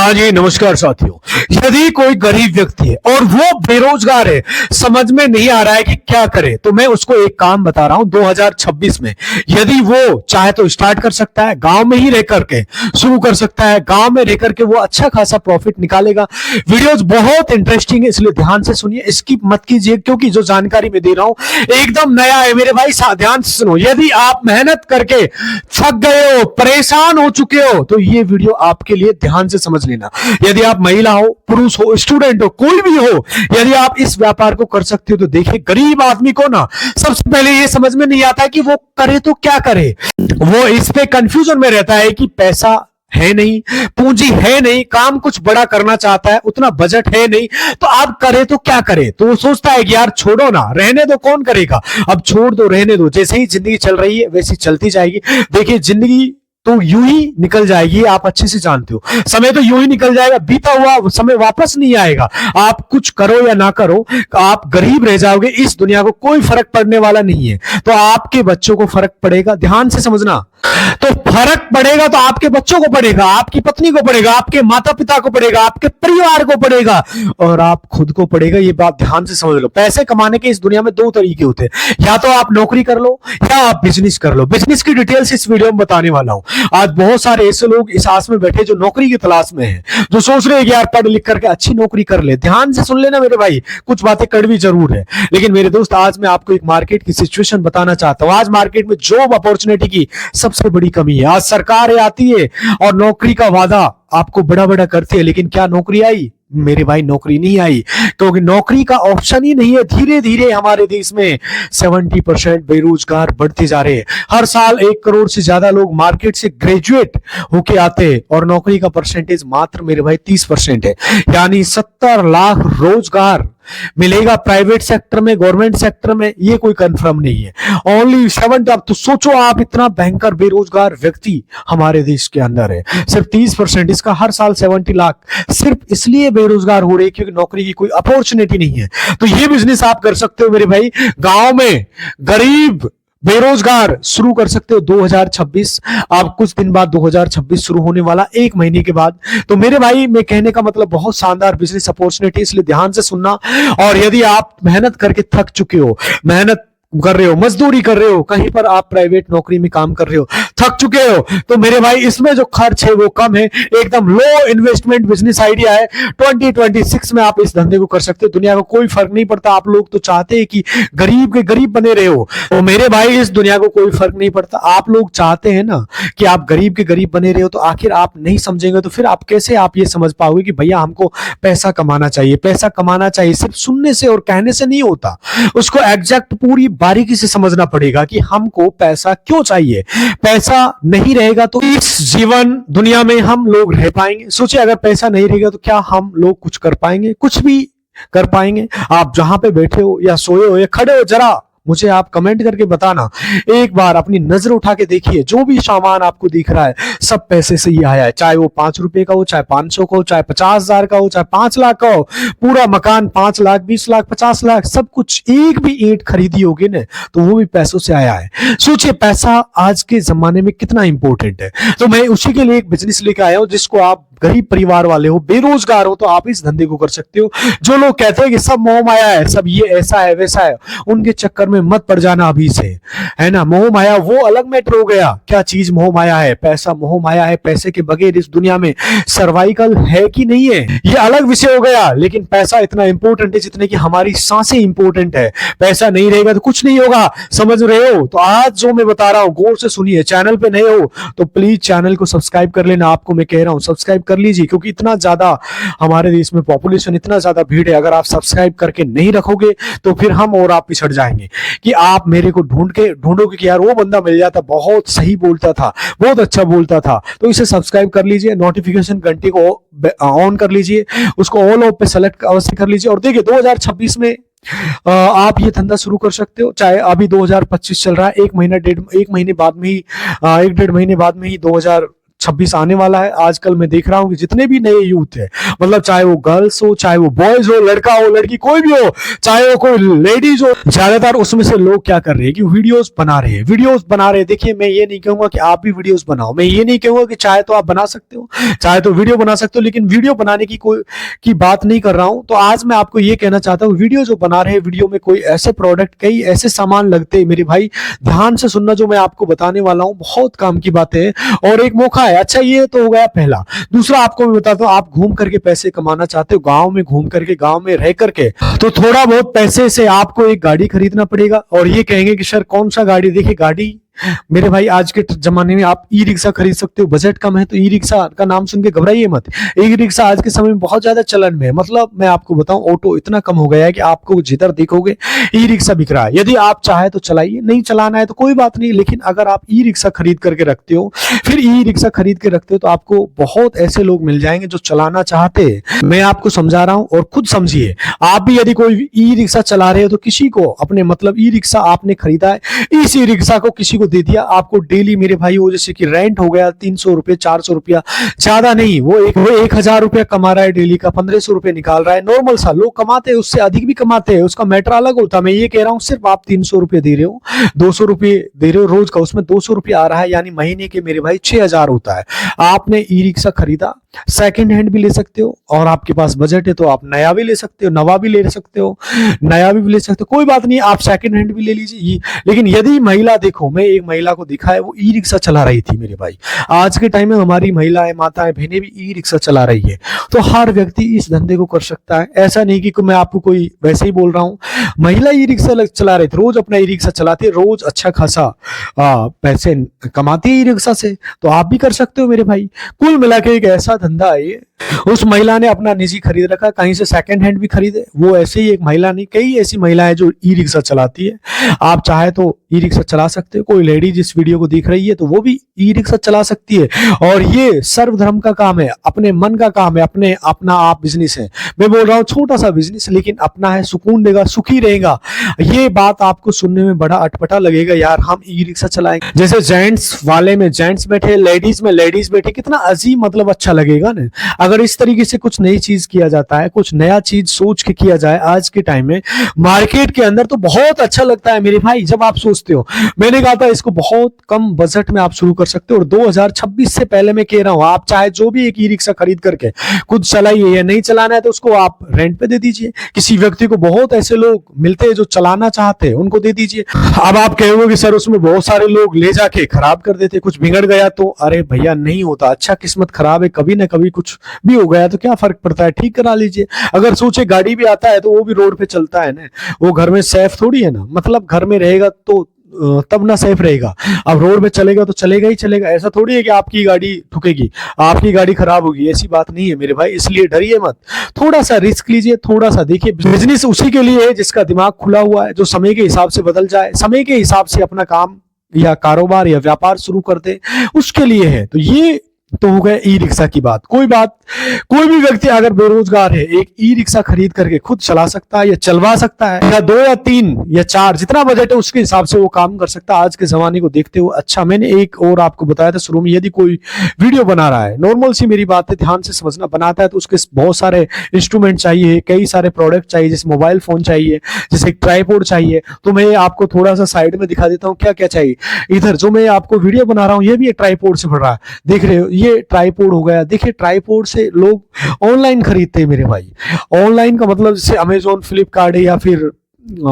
हाँ जी, नमस्कार साथियों। यदि कोई गरीब व्यक्ति है और वो बेरोजगार है, समझ में नहीं आ रहा है कि क्या करे, तो मैं उसको एक काम बता रहा हूं 2026 में। यदि वो चाहे तो स्टार्ट कर सकता है, गांव में ही रह करके शुरू कर सकता है। गांव में रह करके वो अच्छा खासा प्रॉफिट निकालेगा। वीडियोस बहुत इंटरेस्टिंग है, इसलिए ध्यान से सुनिए, स्किप मत कीजिए, क्योंकि जो जानकारी मैं दे रहा हूं एकदम नया है मेरे भाई। ध्यान से सुनो। यदि आप मेहनत करके थक गए हो, परेशान हो चुके हो, तो ये वीडियो आपके लिए ध्यान से समझ लेना। यदि आप महिला हो, पुरुष हो, स्टूडेंट हो, कोई भी हो, यदि आप इस व्यापार को कर सकते हो तो देखिए, गरीब आदमी को ना सबसे पहले ये समझ में नहीं आता है कि वो करे तो क्या करे। वो इस पे कंफ्यूजन में रहता है कि पैसा है नहीं, पूंजी है नहीं, काम कुछ बड़ा करना चाहता है, उतना बजट है नहीं, तो आप करे तो क्या करे। तो वो सोचता है कि यार छोड़ो ना, रहने दो, कौन करेगा, अब छोड़ दो, रहने दो, जैसे ही जिंदगी चल रही है वैसी चलती जाएगी। देखिए, जिंदगी तो यूं ही निकल जाएगी, आप अच्छे से जानते हो। समय तो यूं ही निकल जाएगा, बीता हुआ समय वापस नहीं आएगा। आप कुछ करो या ना करो, आप गरीब रह जाओगे, इस दुनिया को कोई फर्क पड़ने वाला नहीं है। तो आपके बच्चों को फर्क पड़ेगा, ध्यान से समझना। तो फर्क पड़ेगा तो आपके बच्चों को पड़ेगा, आपकी पत्नी को पड़ेगा, आपके माता पिता को पड़ेगा, आपके परिवार को पड़ेगा, और आप खुद को पड़ेगा। ये बात ध्यान से समझ लो। पैसे कमाने के इस दुनिया में दो तरीके होते हैं, या तो आप नौकरी कर लो या आप बिजनेस कर लो। बिजनेस की डिटेल्स इस वीडियो में बताने वाला हूं। आज बहुत सारे ऐसे लोग इस आस में बैठे जो नौकरी की तलाश में हैं, जो सोच रहे हैं कि यार पढ़ लिख करके अच्छी नौकरी कर ले। ध्यान से सुन लेना मेरे भाई, कुछ बातें कड़वी जरूर है, लेकिन मेरे दोस्त आज मैं आपको एक मार्केट की सिचुएशन बताना चाहता हूं। आज मार्केट में जॉब अपॉर्चुनिटी की सबसे बड़ी कमी है। आज सरकार आती है और नौकरी का वादा आपको बड़ा बड़ा करती है, लेकिन क्या नौकरी आई? मेरे भाई, नौकरी नहीं आई, क्योंकि नौकरी का ऑप्शन ही नहीं है। धीरे धीरे हमारे देश में 70% बेरोजगार बढ़ते जा रहे हैं। हर साल 1 करोड़ से ज्यादा लोग मार्केट से ग्रेजुएट होके आते हैं, और नौकरी का परसेंटेज मात्र मेरे भाई 30% है। यानी 70 लाख रोजगार मिलेगा प्राइवेट सेक्टर में, गवर्नमेंट सेक्टर में, ये कोई कंफर्म नहीं है। ओनली 7। अब तो सोचो आप, इतना भयंकर बेरोजगार व्यक्ति हमारे देश के अंदर है, सिर्फ 30%। इसका हर साल 70 लाख सिर्फ इसलिए बेरोजगार हो रहे हैं क्योंकि नौकरी की कोई अपॉर्चुनिटी नहीं है। तो ये बिजनेस आप कर सकते हो मेरे भाई। गांव में गरीब बेरोजगार शुरू कर सकते हो 2026। आप कुछ दिन बाद 2026 शुरू होने वाला, 1 महीने के बाद। तो मेरे भाई, मैं कहने का मतलब बहुत शानदार बिजनेस अपॉर्चुनिटी, इसलिए ध्यान से सुनना। और यदि आप मेहनत करके थक चुके हो, मेहनत कर रहे हो, मजदूरी कर रहे हो, कहीं पर आप प्राइवेट नौकरी में काम कर रहे हो, थक चुके हो, तो मेरे भाई इसमें जो खर्च है वो कम है, एकदम लो इन्वेस्टमेंट बिजनेस आइडिया है। 2026 में आप इस धंधे को कर सकते हो। दुनिया को कोई फर्क नहीं पड़ता। आप लोग तो चाहते हैं कि गरीब के गरीब बने रहे हो, तो मेरे भाई इस दुनिया को कोई फर्क नहीं पड़ता। आप लोग चाहते हैं ना कि आप गरीब के गरीब बने रहे हो, तो आखिर आप नहीं समझेंगे तो फिर आप कैसे आप ये समझ पाओगे कि भैया हमको पैसा कमाना चाहिए। पैसा कमाना चाहिए सिर्फ सुनने से और कहने से नहीं होता, उसको एग्जैक्ट पूरी बारीकी से समझना पड़ेगा कि हमको पैसा क्यों चाहिए। पैसा नहीं रहेगा तो इस जीवन दुनिया में हम लोग रह पाएंगे? सोचिए, अगर पैसा नहीं रहेगा तो क्या हम लोग कुछ कर पाएंगे? कुछ भी कर पाएंगे? आप जहां पे बैठे हो या सोए हो या खड़े हो, जरा मुझे आप कमेंट करके बताना। एक बार अपनी नजर उठा के देखिए, जो भी सामान आपको दिख रहा है सब पैसे से ही आया है। चाहे वो 5 रुपए का हो, चाहे 500 का हो, चाहे 50,000 का हो, चाहे 5 लाख का हो। पूरा मकान 5 लाख, 20 लाख, 50 लाख, सब कुछ। एक भी ईंट खरीदी होगी ना, तो वो भी पैसों से आया है। सोचिए, पैसा आज के जमाने में कितना इंपॉर्टेंट है। तो मैं उसी के लिए एक बिजनेस लेकर आया हूं, जिसको आप गरीब परिवार वाले हो, बेरोजगार हो, तो आप इस धंधे को कर सकते हो। जो लोग कहते हैं कि सब मोह माया है, सब ये ऐसा है वैसा है, उनके चक्कर में मत पड़ जाना अभी से, है ना। मोह माया वो अलग मैटर हो गया। क्या चीज मोह माया है? पैसा मोह माया है। पैसे के बगैर इस दुनिया में सर्वाइकल है कि नहीं है, ये अलग विषय हो गया। लेकिन पैसा इतना इंपॉर्टेंट है जितने की हमारी सांसें इंपॉर्टेंट है। पैसा नहीं रहेगा तो कुछ नहीं होगा, समझ रहे हो। तो आज जो मैं बता रहा हूं गौर से सुनिए। चैनल पे नए हो तो प्लीज चैनल को सब्सक्राइब कर लेना। आपको मैं कह रहा हूं सब्सक्राइब कर लीजिए, क्योंकि इतना ज्यादा हमारे देश में पॉपुलेशन, इतना ज्यादा भीड़ है। अगर आप सब्सक्राइब करके नहीं रखोगे तो फिर हम और आप पिछड़ जाएंगे कि आप मेरे को ढूंढोगे कि यार वो बंदा मिल जाता, बहुत सही बोलता था, बहुत अच्छा बोलता था। तो इसे सब्सक्राइब कर लीजिए, नोटिफिकेशन घंटे को ऑन कर लीजिए, उसको ऑल ऑफ पे सेलेक्ट अवश्य कर लीजिए। और देखिए 2026 में आप ये धंधा शुरू कर सकते हो। चाहे अभी 2025 चल रहा है, 1 महीने बाद में ही 1 डेढ़ महीने बाद में ही 2026 आने वाला है। आजकल मैं देख रहा हूं कि जितने भी नए यूथ है, मतलब चाहे वो गर्ल्स हो, चाहे वो बॉयज हो, लड़का हो, लड़की, कोई भी हो, चाहे वो कोई लेडीज हो, ज्यादातर उसमें से लोग क्या कर रहे हैं कि वीडियोस बना रहे हैं, वीडियोस बना रहे हैं। देखिए, मैं ये नहीं कहूंगा कि आप भी वीडियोस बनाओ, मैं ये नहीं कहूंगा कि चाहे तो आप बना सकते हो, चाहे तो वीडियो बना सकते हो, लेकिन वीडियो बनाने की बात नहीं कर रहा हूं। तो आज मैं आपको ये कहना चाहता हूं, वीडियो जो बना रहे हैं, वीडियो में कोई ऐसे प्रोडक्ट, कई ऐसे सामान लगते हैं मेरे भाई, ध्यान से सुनना, जो मैं आपको बताने वाला हूं बहुत काम की बातें हैं और एक मौका है। अच्छा, ये तो हो गया पहला। दूसरा आपको मैं बताता हूं, आप घूम करके पैसे कमाना चाहते हो, गांव में घूम करके, गांव में रह करके, तो थोड़ा बहुत पैसे से आपको एक गाड़ी खरीदना पड़ेगा। और ये कहेंगे कि सर कौन सा गाड़ी? देखिए, गाड़ी मेरे भाई आज के जमाने में आप ई रिक्शा खरीद सकते हो, बजट कम है तो ई रिक्शा का नाम सुन के घबराइए मत। ई रिक्शा आज के समय में बहुत ज्यादा चलन में है। मतलब मैं आपको बताऊं, ऑटो इतना कम हो गया है कि आपको जिधर देखोगे ई रिक्शा बिक रहा है। यदि आप चाहे तो चलाइए, नहीं चलाना है तो कोई बात नहीं, लेकिन अगर आप ई रिक्शा खरीद करके रखते हो, फिर ई रिक्शा खरीद के रखते हो, तो आपको बहुत ऐसे लोग मिल जाएंगे जो चलाना चाहते हैं। मैं आपको समझा रहा हूं और खुद समझिए। आप भी यदि कोई ई रिक्शा चला रहे हो तो किसी को अपने, मतलब ई रिक्शा आपने खरीदा है, इस ई रिक्शा को किसी को दे दिया, आपको डेली मेरे भाई वो जैसे कि रेंट हो गया 300 रुपए 400 रुपया, ज्यादा नहीं, वो 1000 रुपया कमा रहा है डेली का, 1500 रुपये निकाल रहा है। नॉर्मल सा लोग कमाते हैं, उससे अधिक भी कमाते हैं, उसका मैटर अलग होता है। मैं ये कह रहा हूं सिर्फ आप 300 रुपये दे रहे हो, 200 रुपये दे रहे हो रोज का, उसमें 200 रुपये आ रहा है, यानी महीने के मेरे भाई 6000 होता है। आपने ई रिक्शा खरीदा, सेकंड हैंड भी ले सकते हो, और आपके पास बजट है तो आप नया भी ले सकते हो, नवा भी ले सकते हो, नया भी ले सकते हो, कोई बात नहीं, आप सेकंड हैंड भी ले लीजिए। लेकिन यदि महिला, देखो मैं एक महिला को दिखा है, वो ई रिक्शा चला रही थी मेरे भाई। आज के टाइम में हमारी महिलाएं, माताएं, बहनें भी ई रिक्शा चला रही है। तो हर व्यक्ति इस धंधे को कर सकता है, ऐसा नहीं कि मैं आपको कोई वैसे ही बोल रहा हूँ। महिला ई रिक्शा चला रही थी, रोज अपना ई रिक्शा चलाती है, रोज अच्छा खासा पैसे कमाती है ई रिक्शा से, तो आप भी कर सकते हो मेरे भाई। कुल मिला के एक ऐसा धंधा है ये। उस महिला ने अपना निजी खरीद रखा, कहीं से सेकंड हैंड भी खरीदे। वो ऐसे ही एक महिला नहीं, कई ऐसी महिलाएं जो ई रिक्शा चलाती है। आप चाहे तो ई रिक्शा चला सकते हो। कोई लेडी जिस वीडियो को देख रही है तो वो भी ई रिक्शा चला सकती है। और ये सर्वधर्म का काम है, अपने मन का काम है, अपना आप बिजनेस है। मैं बोल रहा हूँ छोटा सा बिजनेस, लेकिन अपना है, सुकून देगा, सुखी रहेगा। ये बात आपको सुनने में बड़ा अटपटा लगेगा, यार हम ई रिक्शा चलाएंगे, जैसे जेंट्स वाले में जेंट्स बैठे, लेडीज में लेडीज बैठे, कितना अजीब, मतलब अच्छा लगेगा ना अगर इस तरीके से कुछ नई चीज किया जाता है, कुछ नया चीज सोच के किया जाए आज के टाइम में मार्केट के अंदर, तो बहुत अच्छा लगता है मेरे भाई। जब आप सोचते हो, मैंने कहा था इसको बहुत कम बजट में आप शुरू कर सकते हो। और 2026 से पहले मैं कह रहा हूं, आप चाहे जो भी एक ई रिक्शा खरीद करके खुद चलाइए, या नहीं चलाना है तो उसको आप रेंट पे दे दीजिए किसी व्यक्ति को। बहुत ऐसे लोग मिलते हैं जो चलाना चाहते हैं, उनको दे दीजिए। अब आप कहोगे कि सर उसमें बहुत सारे लोग ले जाके खराब कर देते, कुछ बिगड़ गया तो, अरे भैया नहीं होता, अच्छा किस्मत खराब है, कभी ना कभी कुछ भी हो गया तो क्या फर्क पड़ता है, ठीक करा लीजिए। अगर सोचे गाड़ी भी आता है तो वो भी रोड पे चलता है ना, वो घर में सेफ थोड़ी है ना, मतलब घर में रहेगा तो तब ना सेफ रहेगा। अब रोड पे चलेगा तो चलेगा ही चलेगा, ऐसा थोड़ी है कि आपकी गाड़ी ठुकेगी, आपकी गाड़ी खराब होगी, ऐसी बात नहीं है मेरे भाई। इसलिए डरिए मत, थोड़ा सा रिस्क लीजिए, थोड़ा सा देखिए। बिजनेस उसी के लिए है जिसका दिमाग खुला हुआ है, जो समय के हिसाब से बदल जाए, समय के हिसाब से अपना काम या कारोबार या व्यापार शुरू कर दे, उसके लिए है। तो ये तो हो गया ई रिक्शा की बात। कोई भी व्यक्ति अगर बेरोजगार है, एक ई रिक्शा खरीद करके खुद चला सकता है या चलवा सकता है, या 2 या 3 या 4 जितना बजट है उसके हिसाब से वो काम कर सकता है आज के जमाने को देखते हुए। अच्छा, मैंने एक और आपको बताया था शुरू में, यदि कोई वीडियो बना रहा है, नॉर्मल सी मेरी बात है, ध्यान से समझना, बनाता है तो उसके बहुत सारे इंस्ट्रूमेंट चाहिए, कई सारे प्रोडक्ट चाहिए, जैसे मोबाइल फोन चाहिए, जैसे एक ट्राइपॉड चाहिए। तो मैं आपको थोड़ा सा साइड में दिखा देता हूँ क्या क्या चाहिए। इधर जो मैं आपको वीडियो बना रहा हूँ, ये भी एक ट्राइपॉड से बन रहा है, देख रहे हो, ये ट्राइपॉड हो गया। देखिए, ट्राइपॉड से लोग ऑनलाइन खरीदते हैं मेरे भाई। ऑनलाइन का मतलब जैसे अमेजोन, फ्लिपकार्ट या फिर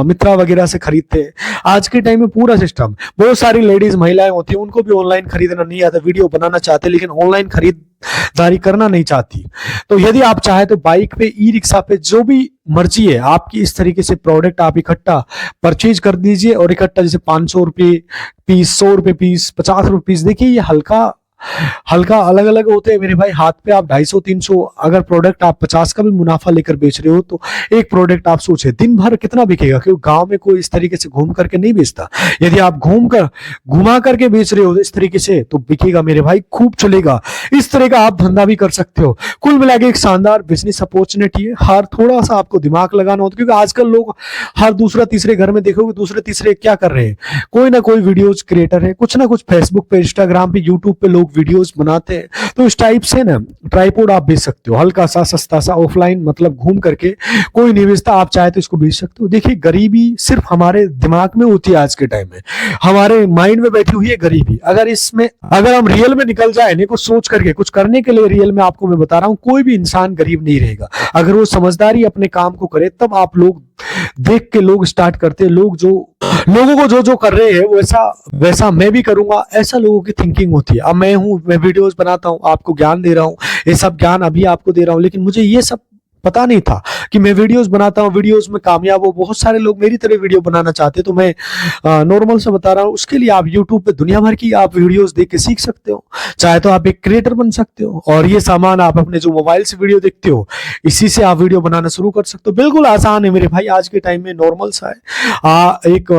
मित्रा वगैरह से खरीदते हैं। आज के टाइम में पूरा सिस्टम, बहुत सारी लेडीज महिलाएं होती हैं, उनको भी ऑनलाइन खरीदना नहीं आता, वीडियो बनाना चाहते लेकिन ऑनलाइन खरीदारी करना नहीं चाहती। तो यदि आप चाहे तो बाइक पे, ई रिक्शा पे, जो भी मर्जी है आपकी, इस तरीके से प्रोडक्ट आप इकट्ठा परचेज कर दीजिए। और इकट्ठा जैसे 500 रुपये पीस, 100 रुपये पीस, 50 रुपये पीस। देखिए ये हल्का अलग अलग होते हैं मेरे भाई। हाथ पे आप 250-300, अगर प्रोडक्ट आप 50 का भी मुनाफा लेकर बेच रहे हो तो एक प्रोडक्ट आप सोचे दिन भर कितना बिकेगा, क्योंकि गांव में कोई इस तरीके से घूम करके नहीं बेचता। यदि आप घुमा करके बेच रहे हो इस तरीके से तो बिकेगा मेरे भाई, खूब चलेगा। इस तरह का आप धंधा भी कर सकते हो। कुल मिला के एक शानदार बिजनेस अपॉर्चुनिटी है। हर थोड़ा सा आपको दिमाग लगाना होता है, क्योंकि आजकल लोग हर दूसरा तीसरे घर में देखोगे, दूसरे तीसरे क्या कर रहे हैं, कोई ना कोई वीडियोज क्रिएटर है, कुछ ना कुछ फेसबुक पे, इंस्टाग्राम पे, यूट्यूब पे लोग लोग वीडियोस बनाते हैं। तो इस टाइप से ना ट्राइपॉड आप बेच सकते हो, हल्का सा सस्ता सा, ऑफलाइन मतलब घूम करके, कोई नहीं बेचता, आप चाहे तो इसको बेच सकते हो। देखिए गरीबी सिर्फ हमारे दिमाग में होती है आज के टाइम में, हमारे माइंड में बैठी हुई है गरीबी। अगर हम रियल में निकल जाए नहीं, कुछ सोच करके कुछ करने के लिए, रियल में आपको मैं बता रहा हूं कोई भी इंसान गरीब नहीं रहेगा। अगर वो समझदारी अपने काम को करे तब आप लोग देख के लोग स्टार्ट करते हैं। लोगों को जो जो कर रहे हैं वैसा वैसा मैं भी करूंगा, ऐसा लोगों की थिंकिंग होती है। अब मैं वीडियोस बनाता हूं, आपको ज्ञान दे रहा हूं, ये सब ज्ञान अभी आपको दे रहा हूं, लेकिन मुझे ये सब पता नहीं था कि मैं वीडियोस बनाता हूँ, वीडियोस में कामयाब हो। बहुत सारे लोग मेरी तरह वीडियो बनाना चाहते हैं, तो मैं नॉर्मल से बता रहा हूँ। उसके लिए आप यूट्यूब पे दुनिया भर की आप वीडियोस देख के सीख सकते हो, चाहे तो आप एक क्रिएटर बन सकते हो। और ये सामान आप अपने जो मोबाइल से वीडियो देखते हो, इसी से आप वीडियो बनाना शुरू कर सकते हो। बिल्कुल आसान है मेरे भाई, आज के टाइम में नॉर्मल सा है। एक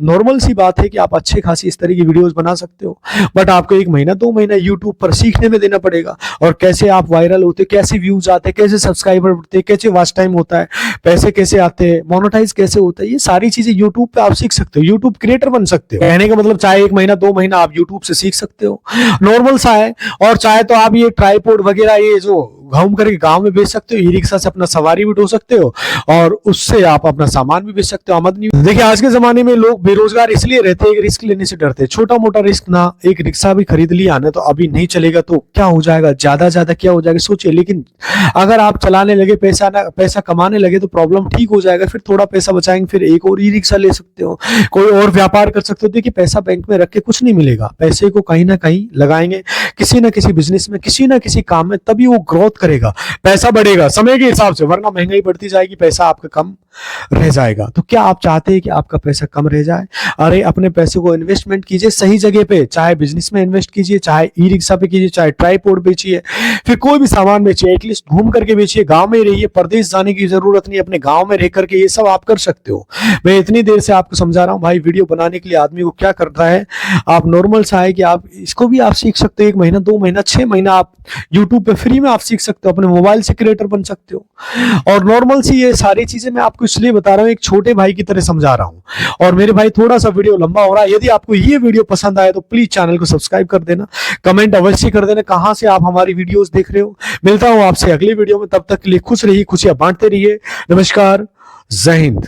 नॉर्मल सी बात है कि आप अच्छे खासी इस तरह की वीडियोस बना सकते हो, बट आपको 1 महीना 2 महीना यूट्यूब पर सीखने में देना पड़ेगा। और कैसे आप वायरल होते, कैसे व्यूज आते, कैसे सब्सक्राइबर बढ़ते, कैसे वॉच टाइम होता है, पैसे कैसे आते हैं, मोनेटाइज कैसे होता है, ये सारी चीजें यूट्यूब पे आप सीख सकते हो। यूट्यूब क्रिएटर बन सकते हो। कहने का मतलब चाहे 1 महीना 2 महीना आप यूट्यूब से सीख सकते हो, नॉर्मल सा है। और चाहे तो आप ये ट्राइपॉड वगैरह ये जो घूम करके गांव में बेच सकते हो, ई रिक्शा से अपना सवारी भी ढो सकते हो, और उससे आप अपना सामान भी बेच सकते हो, आमदनी। देखिए आज के जमाने में लोग बेरोजगार इसलिए रहते हैं, रिस्क लेने से डरते हैं। छोटा मोटा रिस्क ना, एक रिक्शा भी खरीद लिया ना, तो अभी नहीं चलेगा तो क्या हो जाएगा, ज्यादा क्या हो जाएगा सोचिए। लेकिन अगर आप चलाने लगे, पैसा कमाने लगे, तो प्रॉब्लम ठीक हो जाएगा। फिर थोड़ा पैसा बचाएंगे, फिर एक और ई रिक्शा ले सकते हो, कोई और व्यापार कर सकते हो। देखिए पैसा बैंक में रख के कुछ नहीं मिलेगा, पैसे को कहीं ना कहीं लगाएंगे किसी ना किसी बिजनेस में, किसी ना किसी काम में, तभी वो ग्रोथ करेगा, पैसा बढ़ेगा समय के हिसाब से। वरना महंगाई बढ़ती जाएगी, पैसा आपका कम रह जाएगा। तो क्या आप चाहते हैं कि आपका पैसा कम रह जाए? अरे अपने पैसे को इन्वेस्टमेंट कीजिए सही जगह पे, चाहे बिजनेस में इन्वेस्ट कीजिए, चाहे ई रिक्शा पे कीजिए, चाहे ट्राइपॉड बेचिए, फिर कोई भी सामान बेचिए, एटलीस्ट घूम करके बेचिए, गांव में रहिए, प्रदेश जाने की जरूरत नहीं, अपने गांव में रह करके ये सब आप कर सकते हो। मैं इतनी देर से आपको समझा रहा हूँ भाई, वीडियो बनाने के लिए आदमी को क्या करना है। आप नॉर्मल सा है कि आप इसको भी आप सीख सकते हो, 1 महीना 2 महीना 6 महीना आप यूट्यूब पे फ्री में आप सीख सकते हो, अपने मोबाइल से क्रिएटर बन सकते हो। और नॉर्मल सी ये सारी चीजें मैं आपको इसलिए बता रहा हूँ, एक छोटे भाई की तरह समझा रहा हूँ। और मेरे भाई थोड़ा सा वीडियो लंबा हो रहा है, यदि आपको ये वीडियो पसंद आए तो प्लीज चैनल को सब्सक्राइब कर देना, कमेंट अवश्य कर देना कहां से आप हमारी वीडियोस देख रहे हो। मिलता हूं आपसे अगली वीडियो में, तब तक के लिए खुश रहिए, खुशियां बांटते रहिए। नमस्कार, जय हिंद।